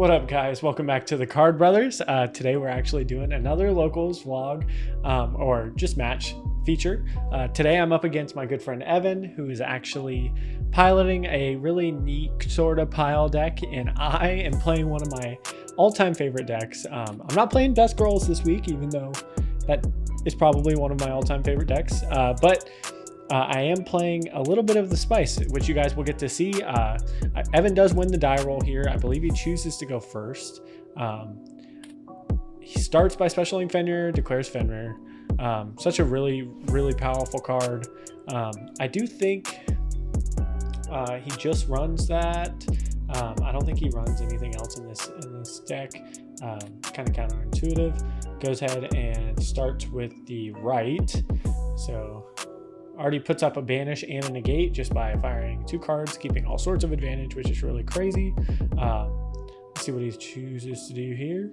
What up, guys? Welcome back to the Card Brothers. Today we're actually doing another locals vlog or just match feature. Today I'm up against my good friend Evan, who is actually piloting a really neat sort of pile deck, and I am playing one of my all-time favorite decks. I'm not playing Best Girls this week, even though that is probably one of my all-time favorite decks, but I am playing a little bit of the spice, which you guys will get to see. Evan does win the die roll here. I believe he chooses to go first. He starts by specialing Fenrir, declares Fenrir. Such a really powerful card. I do think he just runs that. I don't think he runs anything else in this deck. Kind of counterintuitive. Goes ahead and starts with the right. So already puts up a banish and a negate just by firing 2 cards, keeping all sorts of advantage, which is really crazy. Let's see what he chooses to do here.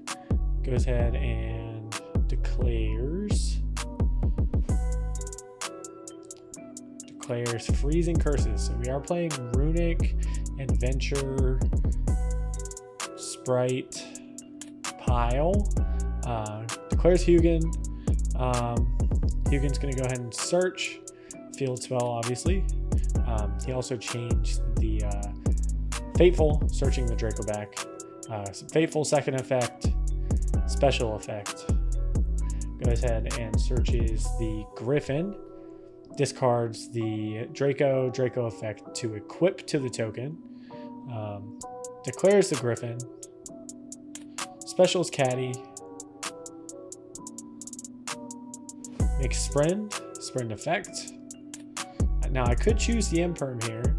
Goes ahead and declares freezing curses. So we are playing Runic, Adventure, Spright, Pile. Declares Hugin. Hugin's going to go ahead and search. Field spell, obviously. He also changed the Fateful, searching the Draco back. Fateful second effect, special effect. Goes ahead and searches the Griffin. Discards the Draco effect to equip to the token. Declares the Griffin. Specials Caddy. Makes Sprint effect. Now I could choose the Imperm here,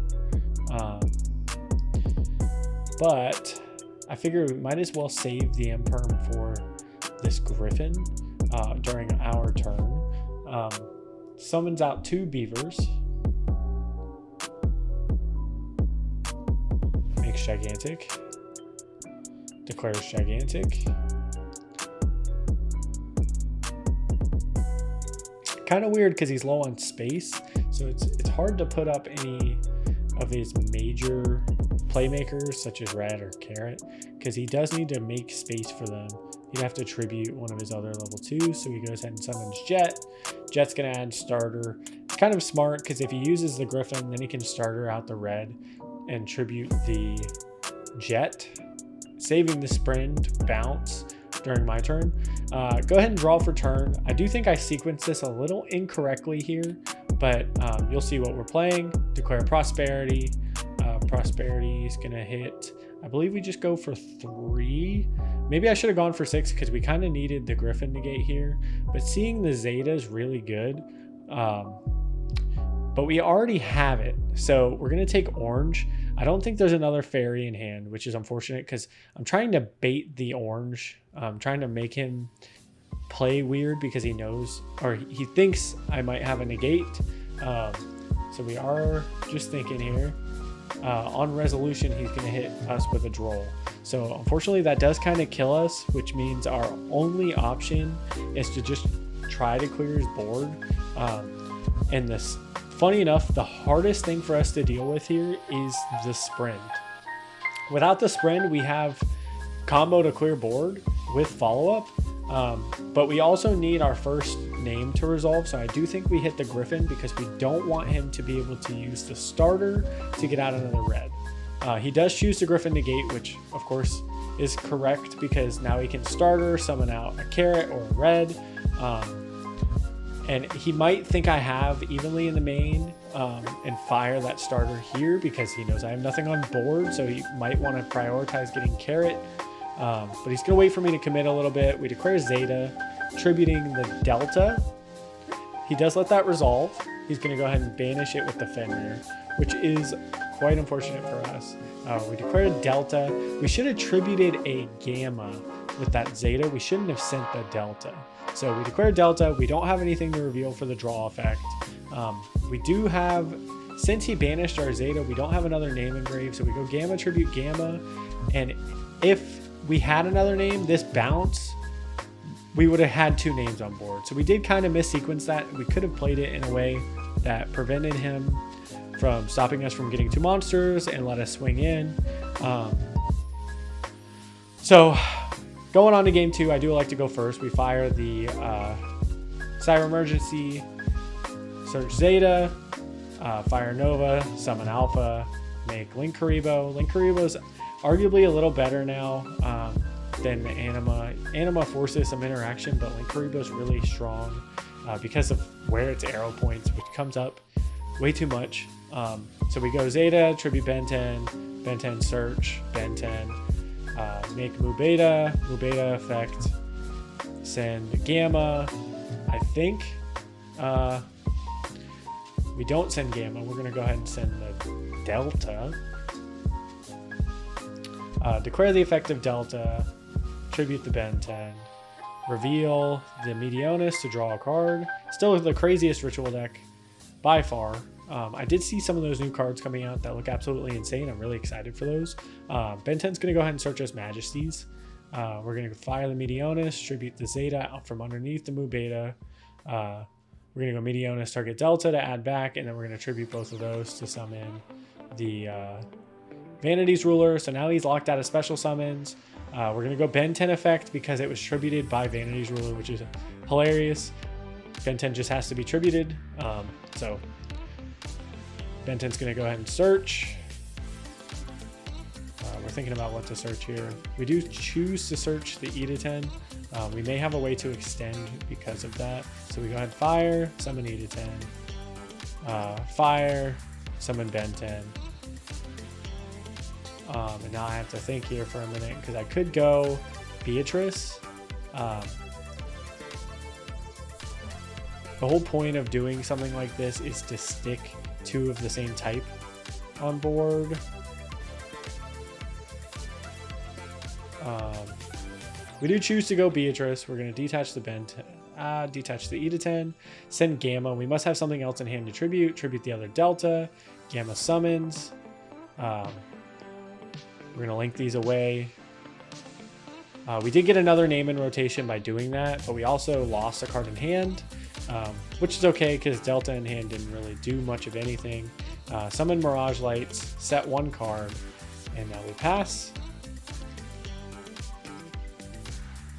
but I figure we might as well save the Imperm for this Griffin during our turn. Summons out 2 beavers. Makes Gigantic. Declares Gigantic. Kind of weird because he's low on space, so it's hard to put up any of his major playmakers such as Red or Carrot, because he does need to make space for them. He'd have to tribute one of his other level 2s, so he goes ahead and summons Jet. Jet's going to add Starter. It's kind of smart because if he uses the Griffin, then he can Starter out the Red and tribute the Jet, saving the Sprint bounce during my turn. Go ahead and draw for turn. I do think I sequenced this a little incorrectly here, but you'll see what we're playing. Declare Prosperity. Prosperity is gonna hit, I believe we just go for 3. Maybe I should have gone for 6 because we kind of needed the Griffin negate here, but seeing the Zeta is really good. But we already have it, so we're gonna take orange. I don't think there's another fairy in hand, which is unfortunate because I'm trying to bait the orange. I'm trying to make him play weird because he knows, or he thinks I might have a negate. So we are just thinking here. On resolution, he's going to hit us with a droll. So unfortunately, that does kind of kill us, which means our only option is to just try to clear his board. And this, funny enough, the hardest thing for us to deal with here is the Sprint. Without the Sprint, we have combo to clear board with follow-up, but we also need our first name to resolve. So I do think we hit the Griffin because we don't want him to be able to use the Starter to get out another red. He does choose the Griffin negate, which of course is correct because now he can Starter, summon out a Carrot or a Red. And he might think I have evenly in the main and fire that Starter here because he knows I have nothing on board, so he might want to prioritize getting Carrot. But he's going to wait for me to commit a little bit. We declare Zeta, tributing the Delta. He does let that resolve. He's going to go ahead and banish it with the Fenrir, which is quite unfortunate for us. We declared Delta. We should have tributed a Gamma with that Zeta. We shouldn't have sent the Delta. So we declare Delta. We don't have anything to reveal for the draw effect. We do have, since he banished our Zeta, we don't have another name engraved. So we go Gamma, tribute Gamma. And if we had another name, this bounce, we would have had 2 names on board. So we did kind of missequence that. We could have played it in a way that prevented him from stopping us from getting 2 monsters and let us swing in. So going on to game 2, I do like to go first. We fire the Cyber Emergency, search Zeta, fire Nova, summon Alpha, make Link Karibo. Link Karibo's arguably a little better now than Anima. Anima forces some interaction, but Link Karibo's really strong because of where its arrow points, which comes up way too much. So we go Zeta, tribute Ben 10, Ben 10 search, Ben 10, make Mubeta, Mubeta effect, send Gamma. I think we don't send Gamma. We're gonna go ahead and send the Delta. Declare the effect of Delta, tribute the Ben 10, reveal the Meteonis to draw a card. Still the craziest ritual deck by far. I did see some of those new cards coming out that look absolutely insane. I'm really excited for those. Ben 10's going to go ahead and search us Majesties. We're going to fire the Meteonis, tribute the Zeta out from underneath the Mubeta. We're going to go Meteonis, target Delta to add back, and then we're going to tribute both of those to summon the Vanity's Ruler. So now he's locked out of special summons. We're going to go Ben 10 effect because it was tributed by Vanity's Ruler, which is hilarious. Ben 10 just has to be tributed. So Ben 10's going to go ahead and search. We're thinking about what to search here. We do choose to search the Ida 10. We may have a way to extend because of that. So we go ahead and fire, summon Ida 10. Fire, summon Ben 10. And now I have to think here for a minute because I could go Beatrice. The whole point of doing something like this is to stick 2 of the same type on board. We do choose to go Beatrice. We're going to detach the Ben 10, detach the Ida 10, send Gamma. We must have something else in hand to tribute. Tribute the other Delta. Gamma summons. We're going to link these away. We did get another name in rotation by doing that, but we also lost a card in hand, which is okay because Delta in hand didn't really do much of anything. Summon Mirage Lights, set 1 card, and now we pass.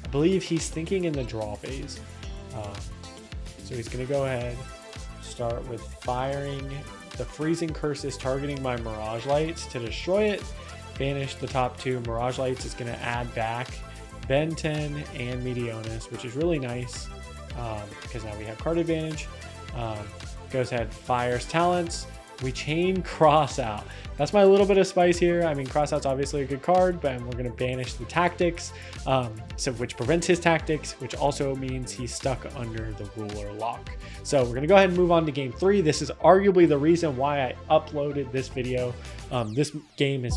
I believe he's thinking in the draw phase. So he's going to go ahead, start with firing the Freezing Curses, targeting my Mirage Lights to destroy it. Banish the top 2. Mirage Lights is going to add back Ben 10 and Meteonis, which is really nice because now we have card advantage. Goes ahead, fires talents. We chain Cross Out. That's my little bit of spice here. I mean, Cross Out's obviously a good card, but we're going to banish the tactics, which prevents his tactics, which also means he's stuck under the ruler lock. So we're going to go ahead and move on to game 3. This is arguably the reason why I uploaded this video. This game is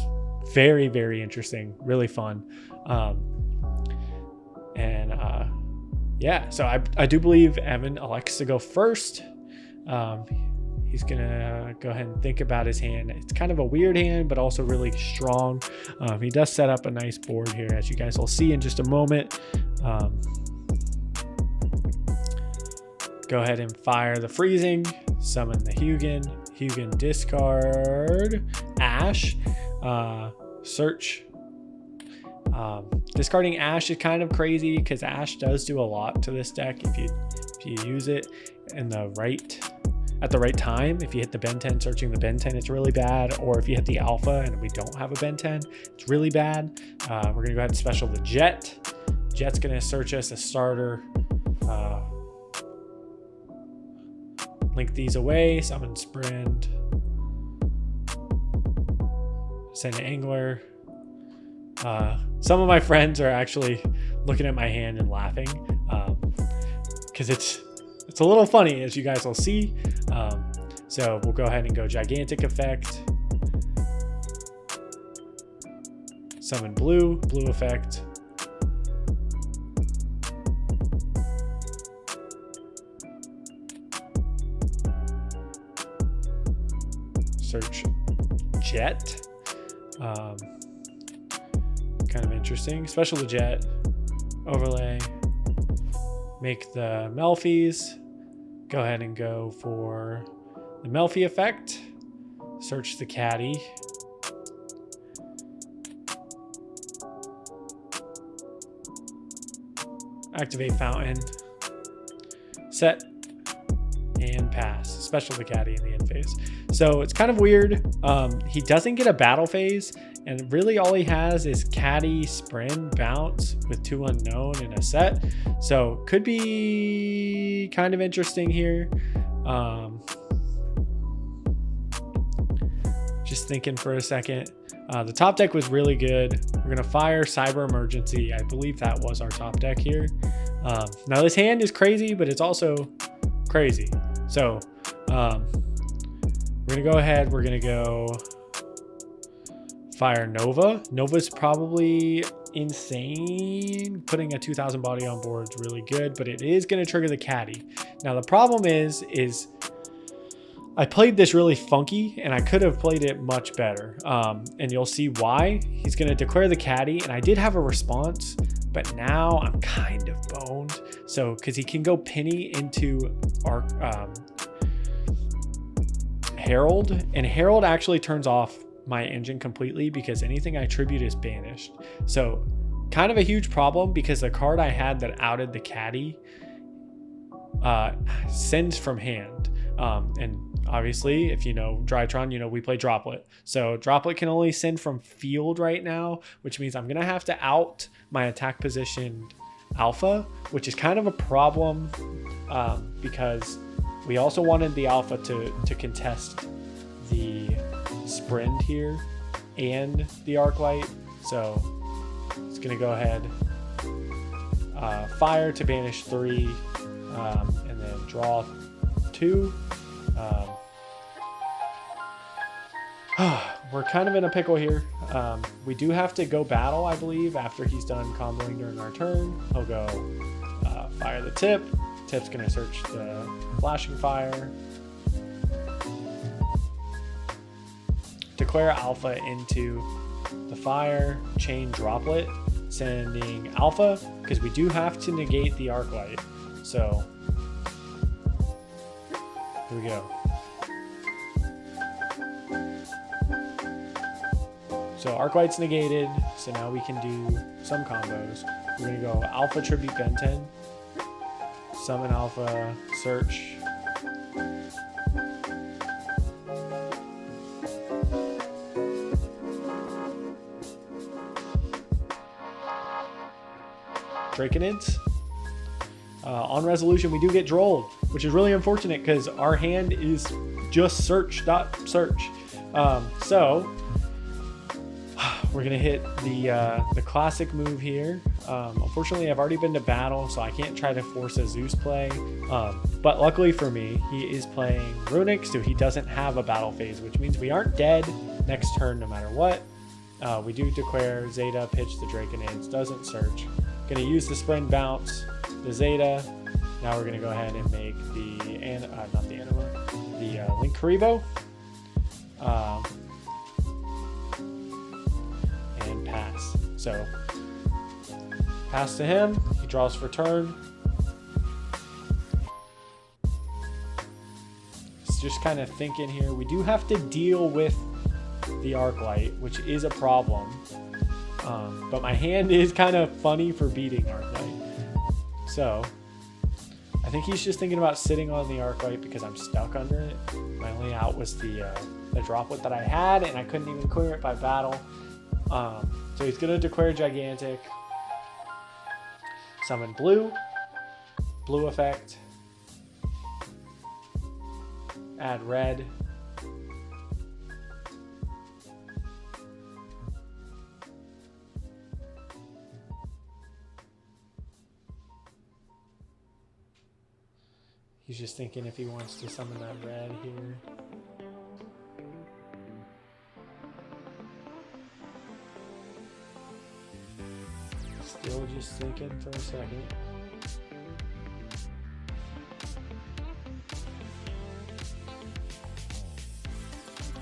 very, very interesting, really fun. Yeah, so I do believe Evan elects to go first. He's gonna go ahead and think about his hand. It's kind of a weird hand, but also really strong. He does set up a nice board here, as you guys will see in just a moment. Go ahead and fire the Freezing, summon the Hugin discard, Ash, search. Discarding Ash is kind of crazy because Ash does do a lot to this deck if you use it at the right time. If you hit the Ben 10, searching the Ben 10, it's really bad. Or if you hit the Alpha and we don't have a Ben 10, it's really bad. We're going to go ahead and special the Jet. Jet's going to search us a starter. Link these away. Summon Sprint. Send Angler. Some of my friends are actually looking at my hand and laughing because it's a little funny, as you guys will see. So we'll go ahead and go Gigantic effect. Summon blue effect. Search Jet. Kind of interesting. Special the Jet. Overlay. Make the Melfi's. Go ahead and go for the Melfi effect. Search the Caddy. activate fountain, set, and pass. Special the caddy in the end phase. So it's kind of weird. He doesn't get a battle phase, and really all he has is caddy, sprint, bounce with 2 unknown in a set. So could be kind of interesting here. Just thinking for a second. The top deck was really good. We're gonna fire Cyber Emergency. I believe that was our top deck here. Now this hand is crazy, but it's also crazy. So we're gonna go ahead. We're gonna go fire Nova. Nova's probably insane. Putting a 2000 body on board is really good, but it is gonna trigger the caddy. Now the problem is I played this really funky, and I could have played it much better. And you'll see why. He's going to declare the caddy, and I did have a response, but now I'm kind of boned. So, because he can go penny into our Herald, and Herald actually turns off my engine completely because anything I tribute is banished. So, kind of a huge problem because the card I had that outed the caddy sends from hand. And obviously, if you know Drytron, you know we play Droplet. So Droplet can only send from field right now, which means I'm going to have to out my attack position Alpha, which is kind of a problem because we also wanted the Alpha to contest the Sprint here and the Arc Light. So it's going to go ahead, fire to banish 3, and then draw 2. We're kind of in a pickle here. We do have to go battle, I believe, after he's done comboing during our turn. He'll go fire the tip. Tip's going to search the flashing fire. Declare Alpha into the fire. Chain Droplet, sending Alpha, because we do have to negate the Arc Light. So here we go. So Arc Light's negated, so now we can do some combos. We're gonna go Alpha Tribute Benten, summon Alpha, search. Draconids. On resolution, we do get Drolled, which is really unfortunate because our hand is just search. So we're gonna hit the classic move here. Unfortunately, I've already been to battle, so I can't try to force a Zeus play. But luckily for me, he is playing Runic, so he doesn't have a battle phase, which means we aren't dead next turn no matter what. We do declare Zeta, pitch the Draconids, doesn't search. Gonna use the Sprint Bounce, the Zeta. Now we're gonna go ahead and make the not the Anima, the Link Karibo. And pass. So pass to him. He draws for turn. It's just kind of thinking here. We do have to deal with the Arc Light, which is a problem. But my hand is kind of funny for beating Arc Light. So I think he's just thinking about sitting on the Arc Light because I'm stuck under it. My only out was the Droplet that I had, and I couldn't even clear it by battle. So he's gonna declare Gigantic, summon blue effect, add red. He's just thinking if he wants to summon that red here. Still just thinking for a second.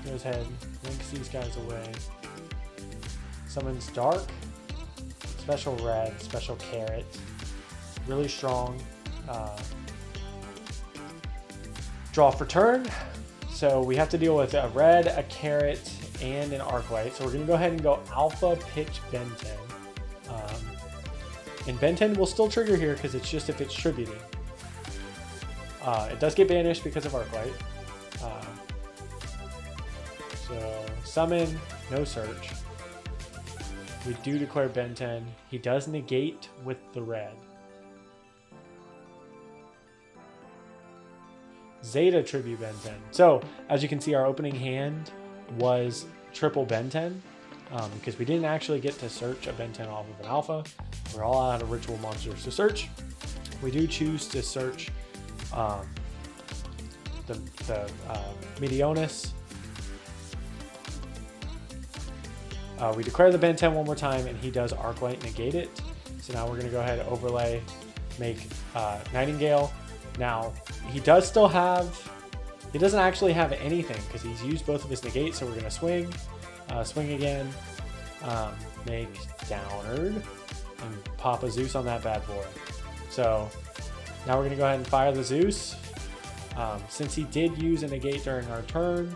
Goes ahead, links these guys away. Summons dark, special red, special carrot. Really strong. Draw for turn. So we have to deal with a red, a carrot, and an Arc Light. So we're gonna go ahead and go Alpha Pitch Benten. And Ben 10 will still trigger here because it's just if it's tributing. It does get banished because of Arclight. So summon, no search. We do declare Ben 10. He does negate with the red. Zeta tribute Ben 10. So as you can see, our opening hand was triple Ben 10 because we didn't actually get to search a Ben 10 off of an alpha. We're all out of ritual monsters to search. We do choose to search the Medionis. We declare the Ben 10 one more time, and he does Arclight negate it. So now we're going to go ahead and overlay, make Nightingale. Now, he does still have, he doesn't actually have anything because he's used both of his negates, so we're going to swing, swing again, make Downard, and pop a Zeus on that bad boy. So now we're going to go ahead and fire the Zeus. Since he did use a negate during our turn,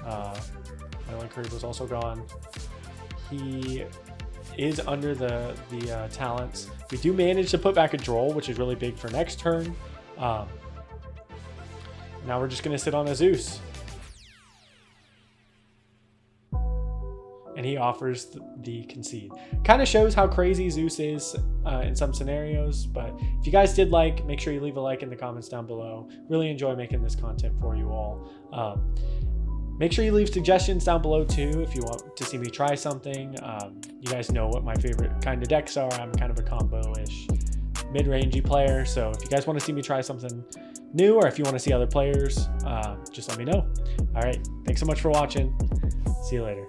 Island Creep was also gone. He is under the talents. We do manage to put back a Droll, which is really big for next turn. Now we're just going to sit on a Zeus. And he offers the concede. Kind of shows how crazy Zeus is in some scenarios. But if you guys did like, make sure you leave a like in the comments down below. Really enjoy making this content for you all. Make sure you leave suggestions down below too if you want to see me try something. You guys know what my favorite kind of decks are. I'm kind of a combo-ish mid-rangey player. So if you guys want to see me try something new, or if you want to see other players, just let me know. All right. Thanks so much for watching. See you later.